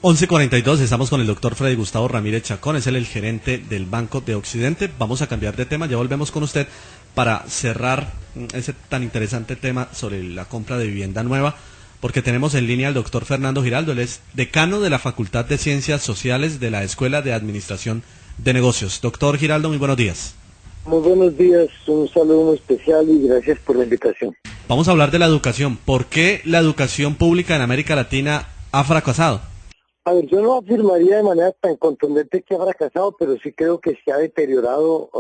11:42, estamos con el doctor Freddy Gustavo Ramírez Chacón, es él el gerente del Banco de Occidente. Vamos a cambiar de tema, ya volvemos con usted para cerrar ese tan interesante tema sobre la compra de vivienda nueva, porque tenemos en línea al doctor Fernando Giraldo, él es decano de la Facultad de Ciencias Sociales de la Escuela de Administración de Negocios. Doctor Giraldo, muy buenos días. Muy buenos días, un saludo muy especial y gracias por la invitación. Vamos a hablar de la educación. ¿Por qué la educación pública en América Latina ha fracasado? A ver, yo no afirmaría de manera tan contundente que ha fracasado, pero sí creo que se ha deteriorado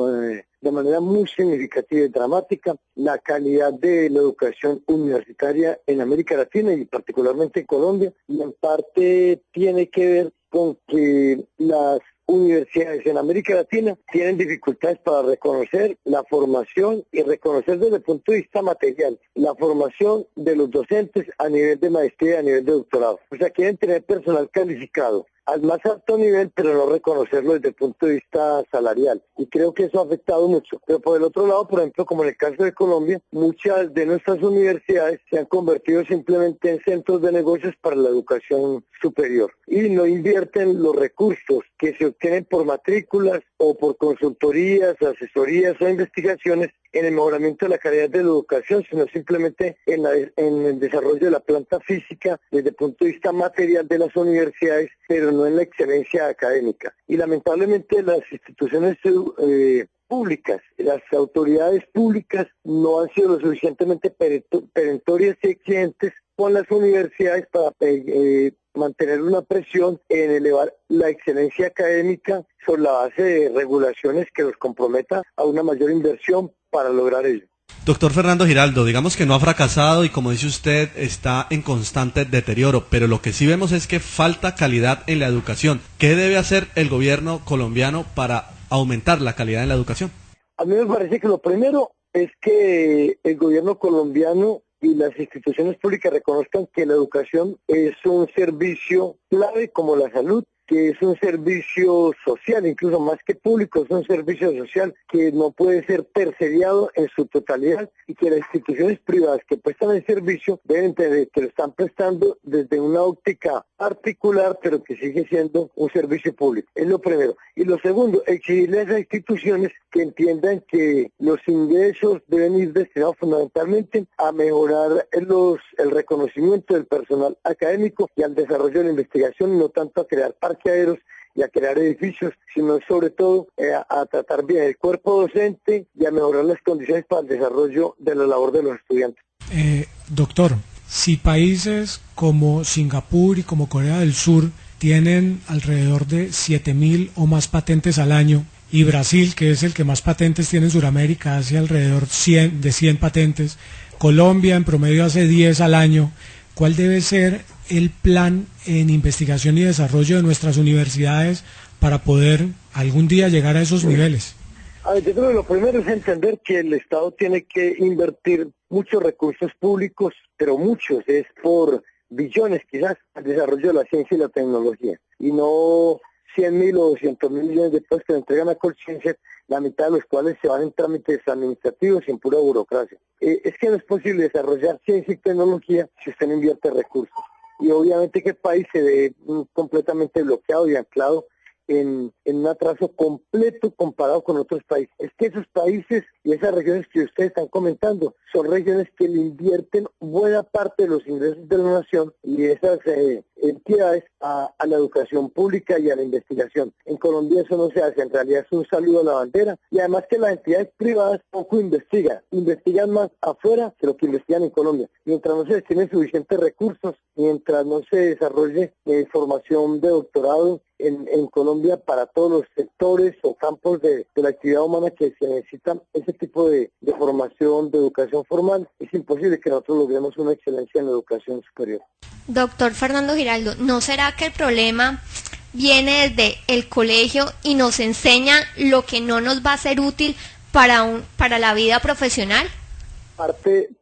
de manera muy significativa y dramática la calidad de la educación universitaria en América Latina y particularmente en Colombia, y en parte tiene que ver con que las universidades en América Latina tienen dificultades para reconocer la formación y reconocer desde el punto de vista material la formación de los docentes a nivel de maestría y a nivel de doctorado. O sea, quieren tener personal calificado al más alto nivel, pero no reconocerlo desde el punto de vista salarial. Y creo que eso ha afectado mucho. Pero por el otro lado, por ejemplo, como en el caso de Colombia, muchas de nuestras universidades se han convertido simplemente en centros de negocios para la educación superior. Y no invierten los recursos que se obtienen por matrículas o por consultorías, asesorías o investigaciones en el mejoramiento de la calidad de la educación, sino simplemente en el desarrollo de la planta física desde el punto de vista material de las universidades, pero no en la excelencia académica. Y lamentablemente las instituciones públicas, las autoridades públicas no han sido lo suficientemente perentorias y exigentes con las universidades para mantener una presión en elevar la excelencia académica sobre la base de regulaciones que los comprometa a una mayor inversión para lograr ello. Doctor Fernando Giraldo, digamos que no ha fracasado y, como dice usted, está en constante deterioro, pero lo que sí vemos es que falta calidad en la educación. ¿Qué debe hacer el gobierno colombiano para aumentar la calidad en la educación? A mí me parece que lo primero es que el gobierno colombiano y las instituciones públicas reconozcan que la educación es un servicio clave como la salud, que es un servicio social, incluso más que público, es un servicio social que no puede ser terciariado en su totalidad, y que las instituciones privadas que prestan el servicio deben entender que lo están prestando desde una óptica particular, pero que sigue siendo un servicio público. Es lo primero. Y lo segundo, exigirle a esas instituciones que entiendan que los ingresos deben ir destinados fundamentalmente a mejorar el reconocimiento del personal académico y al desarrollo de la investigación, y no tanto a crear parqueaderos y a crear edificios, sino sobre todo a tratar bien el cuerpo docente y a mejorar las condiciones para el desarrollo de la labor de los estudiantes. Doctor, si países como Singapur y como Corea del Sur tienen alrededor de 7.000 o más patentes al año, y Brasil, que es el que más patentes tiene en Sudamérica, hace alrededor de 100 patentes, Colombia en promedio hace 10 al año, ¿cuál debe ser el plan en investigación y desarrollo de nuestras universidades para poder algún día llegar a esos niveles? A ver, yo creo que lo primero es entender que el Estado tiene que invertir muchos recursos públicos, pero muchos, es por billones quizás, al desarrollo de la ciencia y la tecnología, y no 100.000 o 200.000 millones de pesos que le entregan a Colciencias, la mitad de los cuales se van en trámites administrativos y en pura burocracia. Es que no es posible desarrollar ciencia y tecnología si usted no invierte recursos. Y obviamente que el país se ve completamente bloqueado y anclado en un atraso completo comparado con otros países. Es que esos países y esas regiones que ustedes están comentando son regiones que le invierten buena parte de los ingresos de la nación y esas entidades a la educación pública y a la investigación. En Colombia eso no se hace, en realidad es un saludo a la bandera, y además que las entidades privadas poco investigan más afuera que lo que investigan en Colombia. Mientras no se destinen suficientes recursos, mientras no se desarrolle formación de doctorado en Colombia para todos los sectores o campos de la actividad humana que se necesitan ese tipo de formación, de educación formal, es imposible que nosotros logremos una excelencia en la educación superior. Doctor Fernando Giraldo, ¿no será que el problema viene desde el colegio y nos enseña lo que no nos va a ser útil para la vida profesional?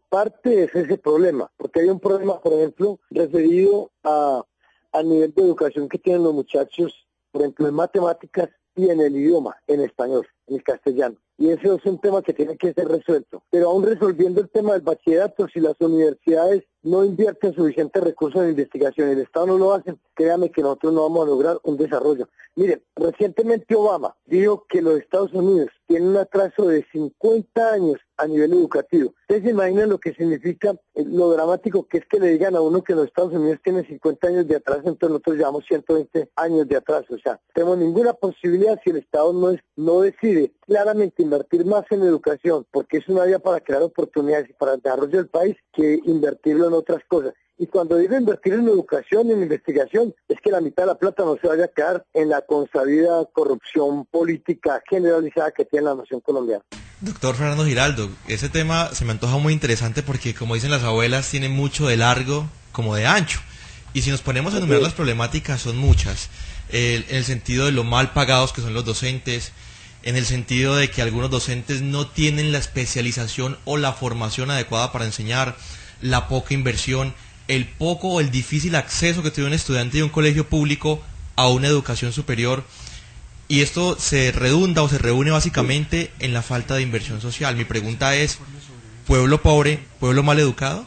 Parte es ese problema, porque hay un problema, por ejemplo, referido al nivel de educación que tienen los muchachos, por ejemplo, en matemáticas y en el idioma, en español, en el castellano. Y eso es un tema que tiene que ser resuelto. Pero aún resolviendo el tema del bachillerato, si las universidades no invierten suficientes recursos en investigación y el Estado no lo hace, créame que nosotros no vamos a lograr un desarrollo. Miren, recientemente Obama dijo que los Estados Unidos tienen un atraso de 50 años a nivel educativo. Ustedes se imaginan lo que significa, lo dramático que es que le digan a uno que los Estados Unidos tienen 50 años de atraso, entonces nosotros llevamos 120 años de atraso. O sea, no tenemos ninguna posibilidad si el Estado no decide claramente invertir más en educación, porque es una vía para crear oportunidades y para el desarrollo del país, que invertirlo en otras cosas. Y cuando digo invertir en educación, en investigación, es que la mitad de la plata no se vaya a quedar en la consabida corrupción política generalizada que tiene la nación colombiana. Doctor Fernando Giraldo, ese tema se me antoja muy interesante porque, como dicen las abuelas, tiene mucho de largo como de ancho. Y si nos ponemos a enumerar las problemáticas, son muchas. En el sentido de lo mal pagados que son los docentes, en el sentido de que algunos docentes no tienen la especialización o la formación adecuada para enseñar, la poca inversión, el poco o el difícil acceso que tiene un estudiante de un colegio público a una educación superior, y esto se redunda o se reúne básicamente en la falta de inversión social. Mi pregunta es, ¿pueblo pobre, pueblo mal educado?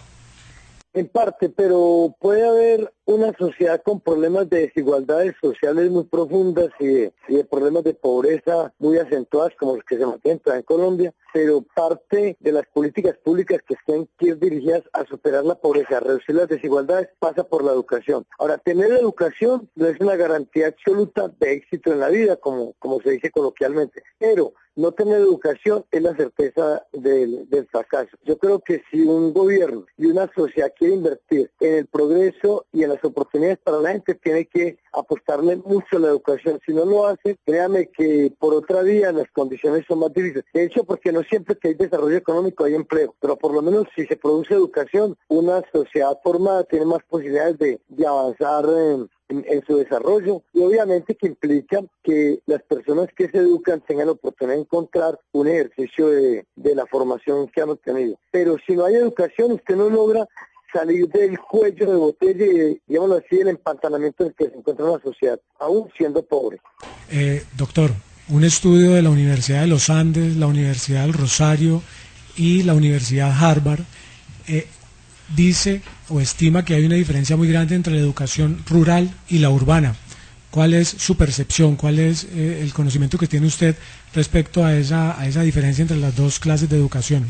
En parte, pero puede haber una sociedad con problemas de desigualdades sociales muy profundas y de problemas de pobreza muy acentuadas como los que se mantienen en Colombia, pero parte de las políticas públicas que estén dirigidas a superar la pobreza, a reducir las desigualdades, pasa por la educación. Ahora, tener educación no es una garantía absoluta de éxito en la vida, como se dice coloquialmente, pero no tener educación es la certeza del fracaso. Yo creo que si un gobierno y una sociedad quiere invertir en el progreso y en las oportunidades para la gente, tiene que apostarle mucho a la educación. Si no lo hace, créame que por otra vía las condiciones son más difíciles. De hecho, porque no siempre que hay desarrollo económico hay empleo, pero por lo menos si se produce educación, una sociedad formada tiene más posibilidades de avanzar en su desarrollo, y obviamente que implica que las personas que se educan tengan la oportunidad de encontrar un ejercicio de la formación que han obtenido. Pero si no hay educación, usted no logra salir del cuello de botella y, digámoslo así, el empantanamiento en el que se encuentra la sociedad, aún siendo pobre. Doctor, un estudio de la Universidad de los Andes, la Universidad del Rosario y la Universidad Harvard dice o estima que hay una diferencia muy grande entre la educación rural y la urbana. ¿Cuál es su percepción? ¿Cuál es el conocimiento que tiene usted respecto a esa diferencia entre las dos clases de educación?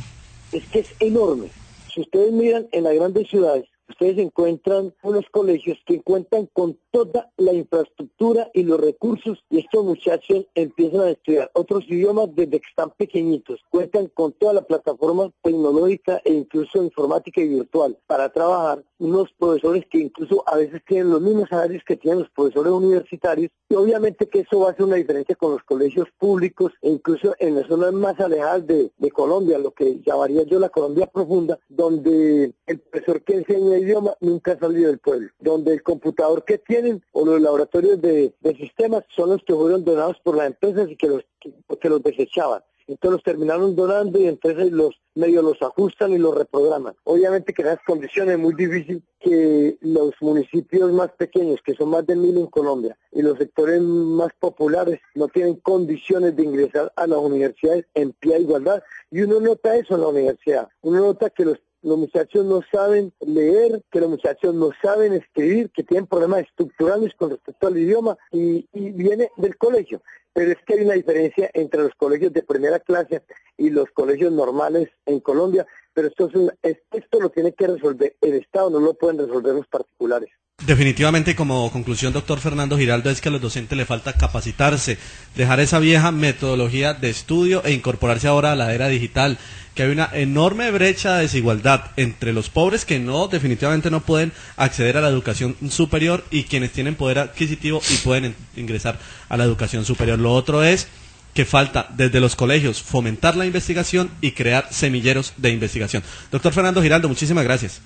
Es que es enorme. Si ustedes miran en las grandes ciudades, ustedes encuentran unos colegios que cuentan con toda la infraestructura y los recursos, y estos muchachos empiezan a estudiar otros idiomas desde que están pequeñitos. Cuentan con toda la plataforma tecnológica e incluso informática y virtual para trabajar. Unos profesores que incluso a veces tienen los mismos salarios que tienen los profesores universitarios, y obviamente que eso va a hacer una diferencia con los colegios públicos e incluso en las zonas más alejadas de Colombia, lo que llamaría yo la Colombia profunda, donde el profesor que enseña idioma nunca ha salido del pueblo, donde el computador que tienen o los laboratorios de sistemas son los que fueron donados por las empresas y que los desechaban. Entonces los terminaron donando y entonces los ajustan y los reprograman. Obviamente que en esas condiciones es muy difícil que los municipios más pequeños, que son más de 1000 en Colombia, y los sectores más populares no tienen condiciones de ingresar a las universidades en pie de igualdad. Y uno nota eso en la universidad. Uno nota que los muchachos no saben leer, que los muchachos no saben escribir, que tienen problemas estructurales con respecto al idioma, y viene del colegio. Pero es que hay una diferencia entre los colegios de primera clase y los colegios normales en Colombia, pero esto lo tiene que resolver el Estado, no lo pueden resolver los particulares. Definitivamente, como conclusión, doctor Fernando Giraldo, es que a los docentes le falta capacitarse, dejar esa vieja metodología de estudio e incorporarse ahora a la era digital, que hay una enorme brecha de desigualdad entre los pobres que definitivamente no pueden acceder a la educación superior y quienes tienen poder adquisitivo y pueden ingresar a la educación superior. Lo otro es que falta desde los colegios fomentar la investigación y crear semilleros de investigación. Doctor Fernando Giraldo, muchísimas gracias.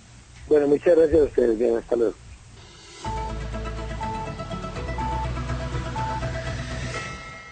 Bueno, muchas gracias a ustedes. Bien, hasta luego.